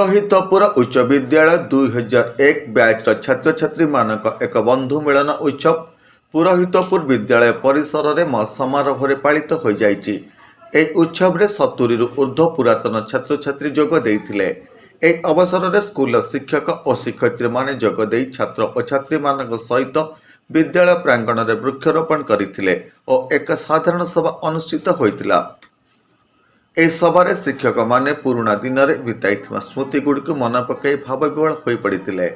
पुरोहितपुर उच्च विद्यालय 2001 बैचर छात्र छात्री मानक एक बंधु मिलन उत्सव पुरोहितपुर विद्यालय परिसर में समारोह पालित हो जाइछि। एही उत्सव रे 70 ऊर्ध्व पुरातन छात्र छात्री जोग देइथिले। एही अवसर में स्कूल शिक्षक और शिक्षयित्री माने जोग देइ छात्र और छात्री मानक सहित विद्यालय प्रांगण में वृक्षरोपण करथिले और एक साधारण सभा अनुष्ठित होइतिला। ଏହି ସଭାରେ ଶିକ୍ଷକମାନେ ପୁରୁଣା ଦିନରେ ବିତାଇଥିବା ସ୍ମୃତିଗୁଡ଼ିକୁ ମନେ ପକାଇ ଭାବବିହ୍ୱଳ ହୋଇପଡ଼ିଥିଲେ।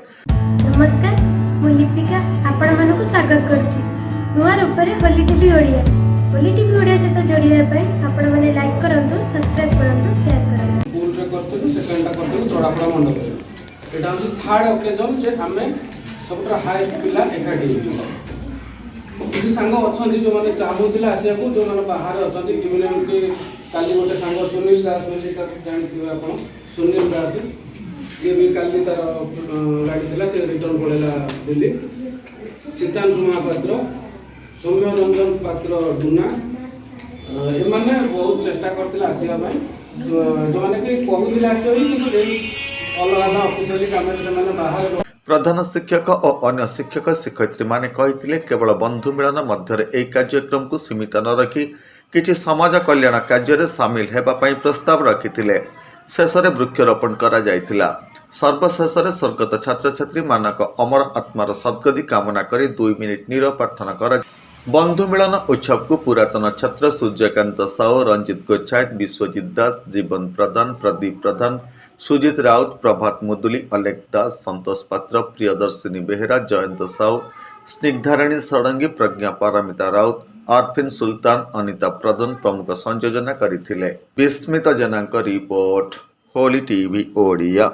ନମସ୍କାର, ମୁଁ ଲିପିକା ଆପଣମାନଙ୍କୁ ସ୍ୱାଗତ କରୁଛି ନୂଆ ରୂପରେ ହୋଲି ଟିଭି ଓଡ଼ିଆ। ହୋଲି ଟିଭି ଓଡ଼ିଆ ସହିତ ଯୋଡ଼ିବା ପାଇଁ ଆପଣମାନେ ଲାଇକ୍ କରନ୍ତୁ, ସବସ୍କ୍ରାଇବ୍ କରନ୍ତୁ, ସେୟାର କରନ୍ତୁ। ସ୍କୁଲରେ କରିଥିଲୁ, ସେକେଣ୍ଡଟା କରିଥିଲୁ ତୋଡ଼ାପଡ଼ା ମଣ୍ଡପରେ। ଏଇଟା ହେଉଛି ଥାର୍ଡ଼ ଅକେଜନ୍ ଯେ ଆମେ ସବୁଠାରୁ ହାଏଷ୍ଟ ପିଲା ଏକାଠି ହେଇଛୁ। କିଛି ସାଙ୍ଗ ଅଛନ୍ତି ଯେଉଁମାନେ ଚାହୁଁଥିଲେ ଆସିବାକୁ, ଯେଉଁମାନେ ବାହାରେ ଅଛନ୍ତି। ଏମିତି କାଲି ଗୋଟେ ସାଙ୍ଗ ସୁନୀଲ ଦାସ ବୋଲି ଜାଣିଥିବେ ଆପଣ, ସୁନୀଲ ଦାସ ସିଏ ବି କାଲି ତାର ଗାଡ଼ି ଥିଲା, ସେ ରିଟର୍ନ ପଳେଇଲା ଦିଲ୍ଲୀ। ସୀତାଂଶୁ ମହାପାତ୍ର, ସୌମ୍ୟ ରଞ୍ଜନ ପାତ୍ର ଡୁନା, ଏମାନେ ବହୁତ ଚେଷ୍ଟା କରିଥିଲେ ଆସିବା ପାଇଁ, ଯେଉଁମାନେ କି କହୁଥିଲେ ଆସିବା କିନ୍ତୁ ଅଲଗା ଅଫିସିଆଲି କାମରେ ସେମାନେ ବାହାରେ। प्रधान शिक्षक और अन्य शिक्षक शिक्षयित्री माने कहिथिले केवल बंधु मिलन मध्य एही कार्यक्रम को सीमित न रखी किछि समाज कल्याण कार्य रे सामिल हेबा पई प्रस्ताव रखिथिले। शेष में वृक्षरोपण करा जायतिला। सर्वशेष में स्वर्गत छात्र छात्री मानक अमर आत्मार सद्गति कामना करी 2 मिनिट नीरव प्रार्थना करा। बंधु मिलन उत्सव को पुरातन छात्र सूर्यकांत साहू, रंजित गोच्छायत, विश्वजित दास, जीवन प्रधान, प्रदीप प्रधान, सुजित राउत, प्रभात मुदुली, अलेख दास, संतोष पात्र, प्रियदर्शिनी बेहेरा, जयंत साहू, स्निग्धाराणी षडंगी, प्रज्ञा पारमिता राउत, आरफिन सुल्तान, अनिता प्रधान प्रमुख संयोजना करथिले। विस्मित जेना रिपोर्ट, होली टीवी ओडिया।